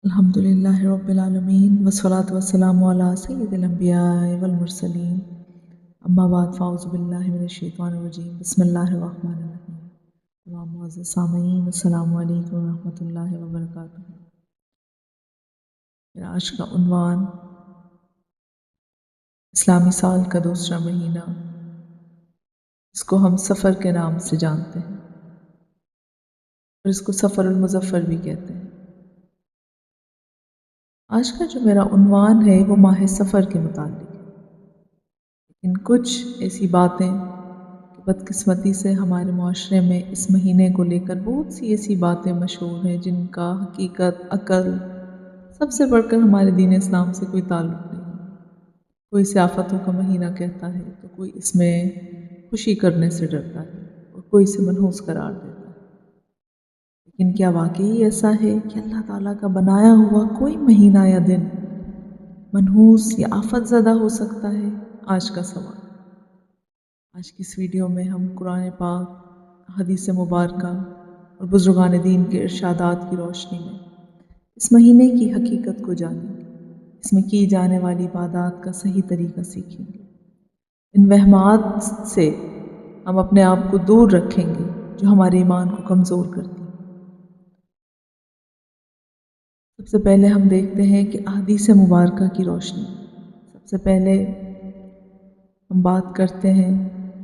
الحمدللہ رب العالمین والصلاة والسلام علی سید الانبیاء والمرسلین اما بعد فاعوذ باللہ من الشیطان الرجیم بسم اللہ الرحمن الرحیم. تمام معزز سامعین السلام علیکم ورحمۃ اللہ وبرکاتہ. میرا آج کا عنوان اسلامی سال کا دوسرا مہینہ، اس کو ہم سفر کے نام سے جانتے ہیں اور اس کو سفر المظفر بھی کہتے ہیں. آج کا جو میرا عنوان ہے وہ ماہ سفر کے متعلق ہے، لیکن کچھ ایسی باتیں کہ بدقسمتی سے ہمارے معاشرے میں اس مہینے کو لے کر بہت سی ایسی باتیں مشہور ہیں جن کا حقیقت، عقل، سب سے بڑھ کر ہمارے دین اسلام سے کوئی تعلق نہیں. کوئی اسے آفتوں کا مہینہ کہتا ہے تو کوئی اس میں خوشی کرنے سے ڈرتا ہے اور کوئی اسے منحوس قرار دیتا ہے. لیکن کیا واقعی ایسا ہے کہ اللہ تعالیٰ کا بنایا ہوا کوئی مہینہ یا دن منحوس یا آفت زدہ ہو سکتا ہے؟ آج کا سوال. آج کی اس ویڈیو میں ہم قرآن پاک، حدیث مبارکہ اور بزرگان دین کے ارشادات کی روشنی میں اس مہینے کی حقیقت کو جانیں گے، اس میں کی جانے والی عبادات کا صحیح طریقہ سیکھیں گے. ان وہمات سے ہم اپنے آپ کو دور رکھیں گے جو ہمارے ایمان کو کمزور کرتی ہیں. سب سے پہلے ہم دیکھتے ہیں کہ احادیث مبارکہ کی روشنی. سب سے پہلے ہم بات کرتے ہیں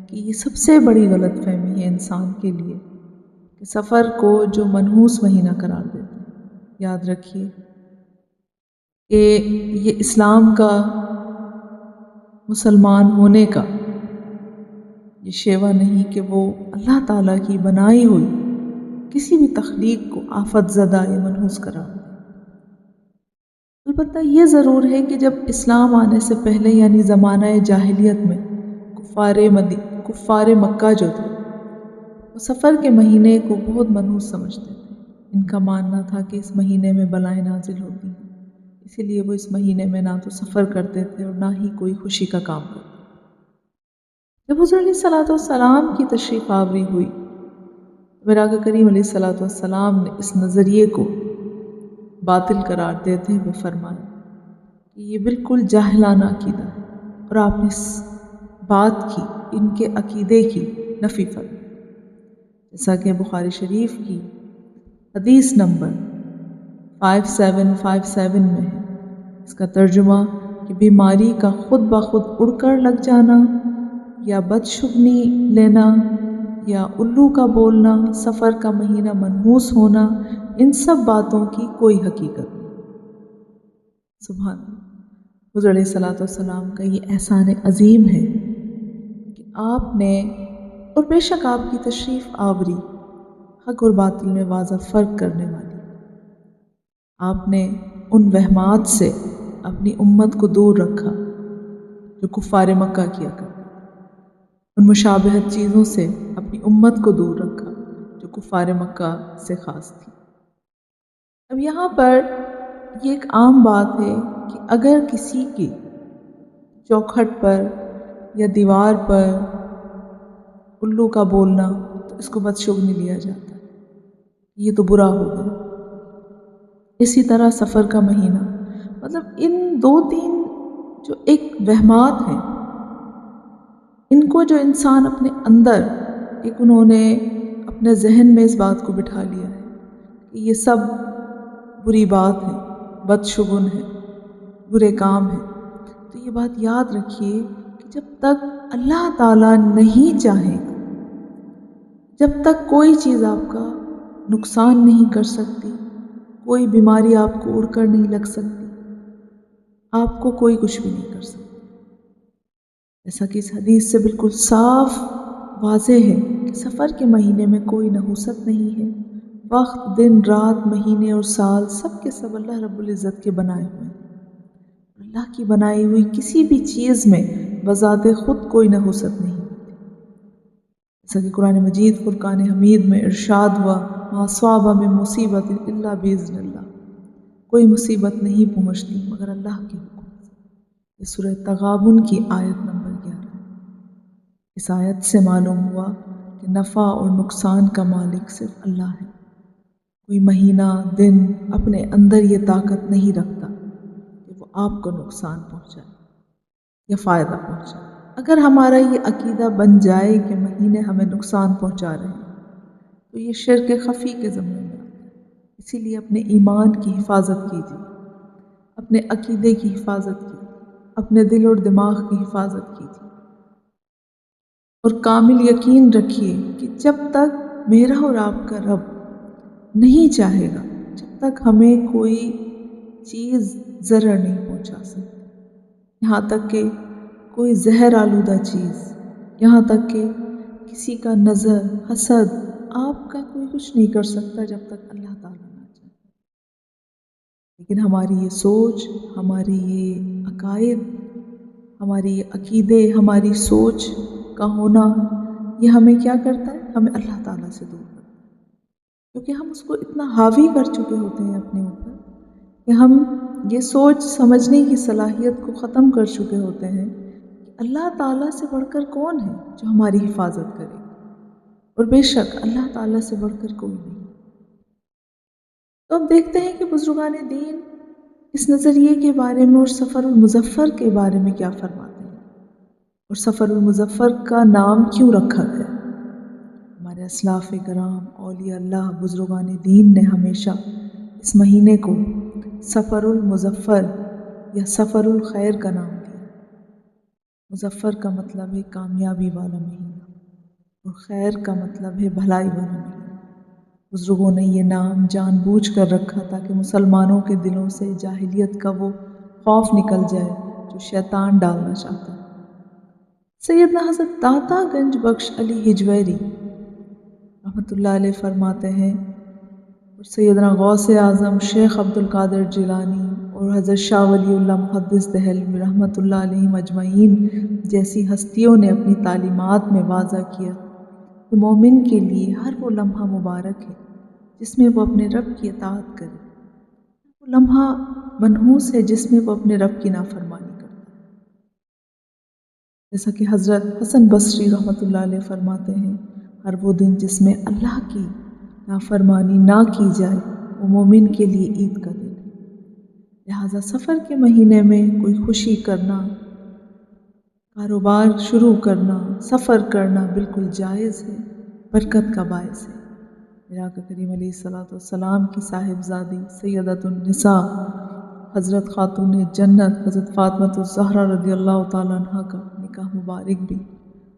کہ یہ سب سے بڑی غلط فہمی ہے انسان کے لیے کہ سفر کو جو منحوس مہینہ قرار دیتے ہیں. یاد رکھیے کہ یہ اسلام کا، مسلمان ہونے کا یہ شیوا نہیں کہ وہ اللہ تعالیٰ کی بنائی ہوئی کسی بھی تخلیق کو آفت زدہ یا منحوس قرار دے. البتہ یہ ضرور ہے کہ جب اسلام آنے سے پہلے یعنی زمانہ جاہلیت میں کفار مکہ جو تھے وہ سفر کے مہینے کو بہت منحوس سمجھتے تھے. ان کا ماننا تھا کہ اس مہینے میں بلائیں نازل ہوتی ہیں، اسی لیے وہ اس مہینے میں نہ تو سفر کرتے تھے اور نہ ہی کوئی خوشی کا کام کرتے. جب حضور علیہ الصلوۃ والسلام کی تشریف آوری ہوئی، میرا آقا کریم علیہ الصلوۃ والسلام نے اس نظریے کو باطل قرار دیتے ہوئے فرمایا کہ یہ بالکل جاہلانہ عقیدہ ہے، اور آپ نے اس بات کی، ان کے عقیدے کی نفی فرمائی. جیسا کہ بخاری شریف کی حدیث نمبر 5757 میں ہے. اس کا ترجمہ کہ بیماری کا خود بخود اڑ کر لگ جانا یا بدشگنی لینا یا الو کا بولنا، سفر کا مہینہ منحوس ہونا، ان سب باتوں کی کوئی حقیقت نہیں. سبحان اللہ. حضور علیہ الصلوۃ والسلام کا یہ احسان عظیم ہے کہ آپ نے، اور بے شک آپ کی تشریف آوری حق اور باطل میں واضح فرق کرنے والی، آپ نے ان وہمات سے اپنی امت کو دور رکھا جو کفار مکہ کیا کرتے، ان مشابہت چیزوں سے اپنی امت کو دور رکھا جو کفار مکہ سے خاص تھی. اب یہاں پر یہ ایک عام بات ہے کہ اگر کسی کی چوکھٹ پر یا دیوار پر الو کا بولنا تو اس کو بدشگنی لیا جاتا ہے، یہ تو برا ہو گیا. اسی طرح سفر کا مہینہ، مطلب ان دو تین جو ایک وہمات ہیں، ان کو جو انسان اپنے اندر انہوں نے اپنے ذہن میں اس بات کو بٹھا لیا ہے کہ یہ سب بری بات ہے، بدشگن ہے، برے کام ہیں، تو یہ بات یاد رکھیے کہ جب تک اللہ تعالیٰ نہیں چاہے گا، جب تک کوئی چیز آپ کا نقصان نہیں کر سکتی، کوئی بیماری آپ کو اڑ کر نہیں لگ سکتی، آپ کو کوئی کچھ بھی نہیں کر سکتا. جیسا کہ اس حدیث سے بالکل صاف واضح ہے کہ سفر کے مہینے میں کوئی نحوست نہیں ہے. وقت، دن، رات، مہینے اور سال سب کے سب اللہ رب العزت کے بنائے ہوئے ہیں. اللہ کی بنائی ہوئی کسی بھی چیز میں بذات خود کوئی نحوست نہیں ہوتی. جیسا کہ قرآن مجید فرقان حمید میں ارشاد ہوا، ما اصاب من مصیبت الا باذن اللہ، کوئی مصیبت نہیں پہنچتی مگر اللہ کے حکم سے. یہ سورہ تغابن کی آیت نمبر 11. اس آیت سے معلوم ہوا کہ نفع اور نقصان کا مالک صرف اللہ ہے، کوئی مہینہ دن اپنے اندر یہ طاقت نہیں رکھتا کہ وہ آپ کو نقصان پہنچائے یا فائدہ پہنچائے۔ اگر ہمارا یہ عقیدہ بن جائے کہ مہینے ہمیں نقصان پہنچا رہے ہیں تو یہ شرک خفی کے ضمن میں آتا ہے۔ اسی لیے اپنے ایمان کی حفاظت کیجیے، اپنے عقیدے کی حفاظت کیجیے، اپنے دل اور دماغ کی حفاظت کیجیے، اور کامل یقین رکھیے کہ جب تک میرا اور آپ کا رب نہیں چاہے گا، جب تک ہمیں کوئی چیز ضرر نہیں پہنچا سکتی، یہاں تک کہ کوئی زہر آلودہ چیز، یہاں تک کہ کسی کا نظر، حسد، آپ کا کوئی کچھ نہیں کر سکتا جب تک اللہ تعالیٰ نہ چاہے۔ لیکن ہماری یہ سوچ، ہماری یہ عقائد، ہماری یہ عقیدے، ہماری سوچ کا ہونا، یہ ہمیں کیا کرتا ہے؟ ہمیں اللہ تعالیٰ سے دور کرتا ہے، کیونکہ ہم اس کو اتنا حاوی کر چکے ہوتے ہیں اپنے اوپر کہ ہم یہ سوچ سمجھنے کی صلاحیت کو ختم کر چکے ہوتے ہیں کہ اللہ تعالیٰ سے بڑھ کر کون ہے جو ہماری حفاظت کرے، اور بے شک اللہ تعالیٰ سے بڑھ کر کوئی نہیں۔ تو اب دیکھتے ہیں کہ بزرگان دین اس نظریے کے بارے میں اور سفر المظفر کے بارے میں کیا فرماتے ہیں، اور سفر المظفر کا نام کیوں رکھا گیا۔ ہمارے اسلاف کرام، اولیاء اللہ، بزرگان دین نے ہمیشہ اس مہینے کو سفر المظفر یا سفر الخیر کا نام دیا۔ مظفر کا مطلب ہے کامیابی والا مہینہ، اور خیر کا مطلب ہے بھلائی والا مہینہ۔ بزرگوں نے یہ نام جان بوجھ کر رکھا تاکہ مسلمانوں کے دلوں سے جاہلیت کا وہ خوف نکل جائے جو شیطان ڈالنا چاہتا ہے۔ سیدنا حضرت داتا گنج بخش علی ہجویری رحمۃ اللہ علیہ فرماتے ہیں، اور سیدنا غوث اعظم شیخ عبد القادر جیلانی اور حضرت شاہ ولی اللہ محدث دہلوی رحمۃ اللہ علیہ مجمعین جیسی ہستیوں نے اپنی تعلیمات میں واضح کیا کہ مومن کے لیے ہر وہ لمحہ مبارک ہے جس میں وہ اپنے رب کی اطاعت کرے، وہ لمحہ منحوس ہے جس میں وہ اپنے رب کی نافرمانی کرتا ہے۔ جیسا کہ حضرت حسن بصری رحمۃ اللہ علیہ فرماتے ہیں، ہر وہ دن جس میں اللہ کی نافرمانی نہ کی جائے وہ مومن کے لیے عید کا دن ہے۔ لہٰذا سفر کے مہینے میں کوئی خوشی کرنا، کاروبار شروع کرنا، سفر کرنا بالکل جائز ہے، برکت کا باعث ہے۔ میرے آقا کریم علیہ الصلوۃ والسلام کی صاحبزادی سیدۃ النساء حضرت خاتون جنت حضرت فاطمۃ الزہرا رضی اللہ تعالیٰ عنہ کا نکاح مبارک بھی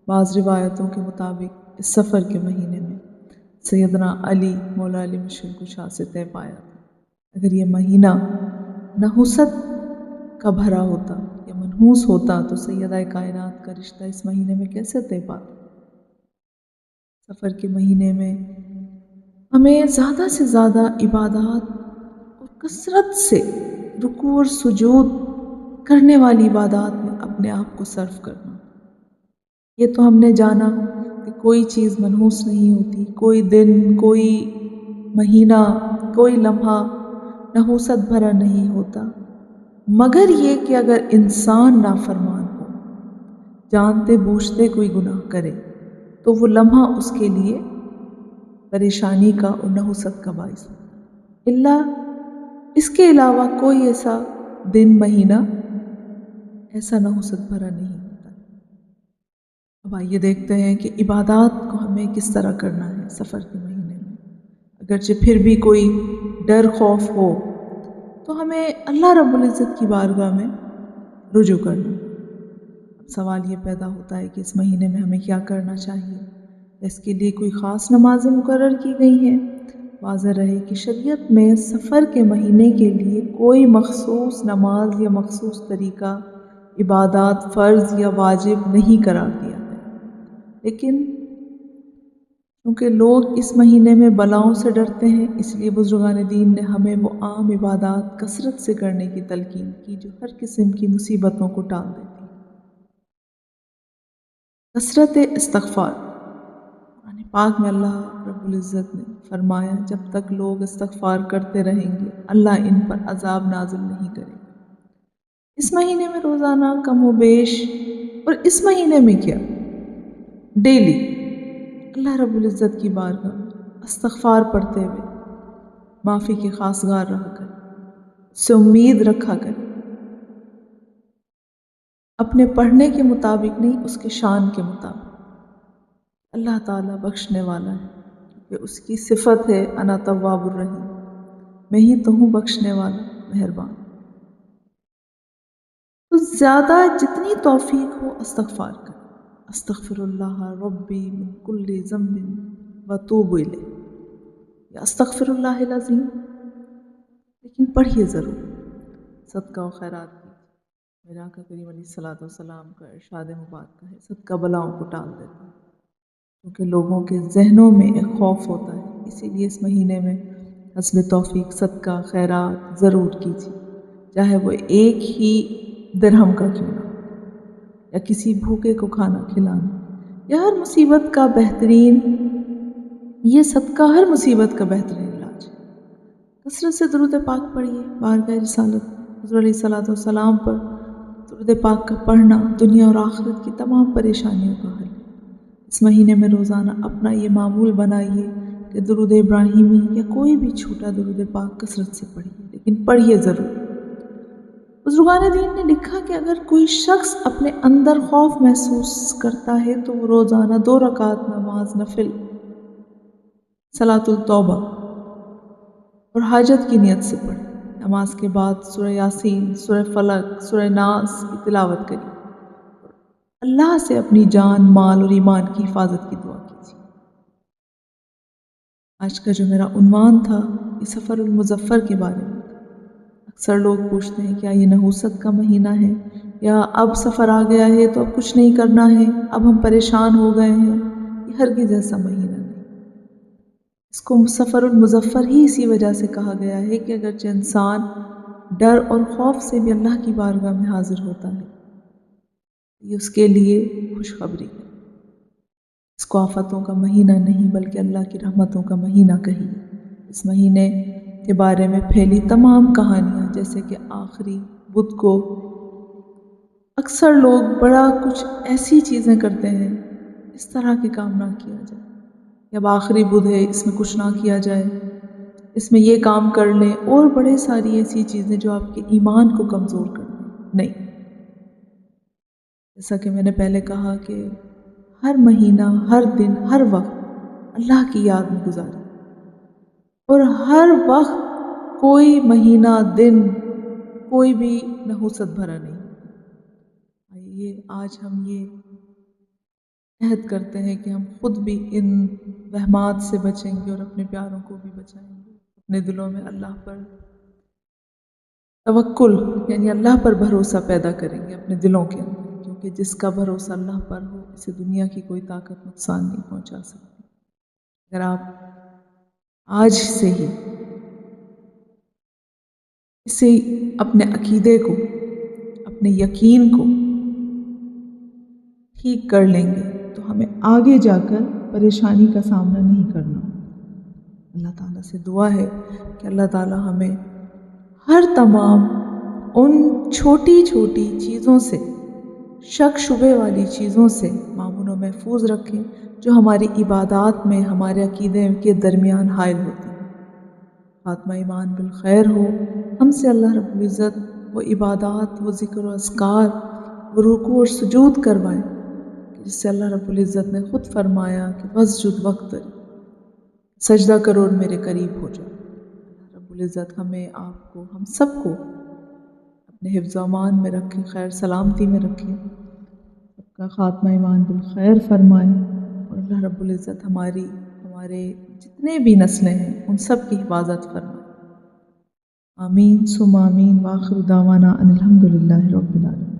بعض روایتوں کے مطابق اس سفر کے مہینے میں سیدنا علی مولا علی مشکل کشا سے طے پایا تھا۔ اگر یہ مہینہ نحوست کا بھرا ہوتا یا منحوس ہوتا تو سیدہ کائنات کا رشتہ اس مہینے میں کیسے طے پاتا۔ سفر کے مہینے میں ہمیں زیادہ سے زیادہ عبادات اور کثرت سے رکوع اور سجود کرنے والی عبادات میں اپنے آپ کو صرف کرنا۔ یہ تو ہم نے جانا کہ کوئی چیز منحوس نہیں ہوتی، کوئی دن، کوئی مہینہ، کوئی لمحہ نحوست بھرا نہیں ہوتا، مگر یہ کہ اگر انسان نافرمان ہو، جانتے بوجھتے کوئی گناہ کرے تو وہ لمحہ اس کے لیے پریشانی کا اور نحوست کا باعث ہوتا ہے۔ اللہ اس کے علاوہ کوئی ایسا دن، مہینہ ایسا نحوست بھرا نہیں ہوتا۔ اب آئیے دیکھتے ہیں کہ عبادات کو ہمیں کس طرح کرنا ہے سفر کے مہینے میں۔ اگرچہ پھر بھی کوئی ڈر خوف ہو تو ہمیں اللہ رب العزت کی بارگاہ میں رجوع کرنا۔ اب سوال یہ پیدا ہوتا ہے کہ اس مہینے میں ہمیں کیا کرنا چاہیے، اس کے لیے کوئی خاص نمازیں مقرر کی گئی ہیں۔ واضح رہے کہ شریعت میں سفر کے مہینے کے لیے کوئی مخصوص نماز یا مخصوص طریقہ عبادات فرض یا واجب نہیں قرار دیا ہے، لیکن کیونکہ لوگ اس مہینے میں بلاؤں سے ڈرتے ہیں، اس لیے بزرگان دین نے ہمیں وہ عام عبادات کثرت سے کرنے کی تلقین کی جو ہر قسم کی مصیبتوں کو ٹال دیتی۔ کثرت استغفار، قرآن پاک میں اللہ رب العزت نے فرمایا جب تک لوگ استغفار کرتے رہیں گے اللہ ان پر عذاب نازل نہیں کرے گا۔ اس مہینے میں روزانہ کم و بیش، اور اس مہینے میں کیا ڈیلی اللہ رب العزت کی بارگاہ میں استغفار پڑھتے ہوئے معافی کے خواستگار رہا کریں، اس سے امید رکھا کریں، اپنے پڑھنے کے مطابق نہیں، اس کے شان کے مطابق۔ اللہ تعالیٰ بخشنے والا ہے کہ اس کی صفت ہے انا تواب الرحیم، میں ہی تو ہوں بخشنے والا مہربان۔ تو زیادہ جتنی توفیق ہو استغفار کریں، استغفر اللہ ربی من کل ذنب واتوب الیہ، یا استغفر اللہ العظیم۔ لیکن پڑھیے ضرور، صدقہ و خیرات کیجیے۔ میرے آقا کریم علیہ الصلوۃ والسلام کا ارشاد مبارکہ ہے، صدقہ بلاؤں کو ٹال دیتا ہے، کیونکہ لوگوں کے ذہنوں میں ایک خوف ہوتا ہے۔ اسی لیے اس مہینے میں حسب توفیق صدقہ خیرات ضرور کیجیے، چاہے وہ ایک ہی درہم کا کیوں نہ، یا کسی بھوکے کو کھانا کھلانا، یا ہر مصیبت کا بہترین، یہ صدقہ ہر مصیبت کا بہترین علاج ہے۔ کثرت سے درود پاک پڑھیے، بارگاہ رسالت حضور علیہ الصلوۃ والسلام پر درود پاک کا پڑھنا دنیا اور آخرت کی تمام پریشانیوں کا حل۔ اس مہینے میں روزانہ اپنا یہ معمول بنائیے کہ درود ابراہیمی یا کوئی بھی چھوٹا درود پاک کثرت سے پڑھیے، لیکن پڑھیے ضرور۔ بزرگان دین نے لکھا کہ اگر کوئی شخص اپنے اندر خوف محسوس کرتا ہے تو وہ روزانہ 2 رکعت نماز نفل صلاۃ التوبہ اور حاجت کی نیت سے پڑھے۔ نماز کے بعد سورہ یاسین، سورہ فلق، سورہ ناس کی تلاوت کریے، اللہ سے اپنی جان، مال اور ایمان کی حفاظت کی دعا کیجیے۔ آج کا جو میرا عنوان تھا یہ سفر المظفر کے بارے میں۔ اکثر لوگ پوچھتے ہیں کیا یہ نحوست کا مہینہ ہے، یا اب سفر آ گیا ہے تو اب کچھ نہیں کرنا ہے، اب ہم پریشان ہو گئے ہیں۔ یہ ہرگز ایسا مہینہ نہیں۔ اس کو سفر المظفر ہی اسی وجہ سے کہا گیا ہے کہ اگرچہ انسان ڈر اور خوف سے بھی اللہ کی بارگاہ میں حاضر ہوتا ہے، یہ اس کے لیے خوشخبری ہے۔ اس کو آفتوں کا مہینہ نہیں بلکہ اللہ کی رحمتوں کا مہینہ کہیے۔ اس مہینے کے بارے میں پھیلی تمام کہانیاں، جیسے کہ آخری بدھ کو اکثر لوگ بڑا کچھ ایسی چیزیں کرتے ہیں، اس طرح کے کام نہ کیا جائے۔ جب آخری بدھ ہے اس میں کچھ نہ کیا جائے، اس میں یہ کام کر لیں، اور بڑے ساری ایسی چیزیں جو آپ کے ایمان کو کمزور کر دیں، نہیں۔ جیسا کہ میں نے پہلے کہا کہ ہر مہینہ، ہر دن، ہر وقت اللہ کی یاد میں گزاریں، اور ہر وقت کوئی مہینہ، دن، کوئی بھی نحوست بھرا نہیں۔ آئیے آج ہم یہ عہد کرتے ہیں کہ ہم خود بھی ان وہمات سے بچیں گے اور اپنے پیاروں کو بھی بچائیں گے۔ اپنے دلوں میں اللہ پر توکل یعنی اللہ پر بھروسہ پیدا کریں گے اپنے دلوں کے اندر، کیونکہ جس کا بھروسہ اللہ پر ہو اسے دنیا کی کوئی طاقت نقصان نہیں پہنچا سکتی۔ اگر آپ آج سے ہی اسے اپنے عقیدے کو، اپنے یقین کو ٹھیک کر لیں گے تو ہمیں آگے جا کر پریشانی کا سامنا نہیں کرنا۔ اللہ تعالیٰ سے دعا ہے کہ اللہ تعالیٰ ہمیں ہر تمام ان چھوٹی چھوٹی چیزوں سے، شک شبے والی چیزوں سے مامون و محفوظ رکھیں جو ہماری عبادات میں، ہمارے عقیدے کے درمیان حائل ہوتی ہیں۔ خاتمہ ایمان بالخیر ہو، ہم سے اللہ رب العزت وہ عبادات، وہ ذکر و اذکار، وہ رکوع اور سجود کروائیں جس سے اللہ رب العزت نے خود فرمایا کہ واسجد واقترب، سجدہ کرو اور میرے قریب ہو جاؤ۔ اللہ رب العزت ہمیں، آپ کو، ہم سب کو اپنے حفظ و امان میں رکھے، خیر سلامتی میں رکھے، سب کا خاتمہ ایمان بالخیر فرمائے، اور اللہ رب العزت ہمارے جتنے بھی نسلیں ہیں ان سب کی حفاظت فرمائے۔ آمین ثم آمین، وآخر دعوانا ان الحمد للہ رب العالمین۔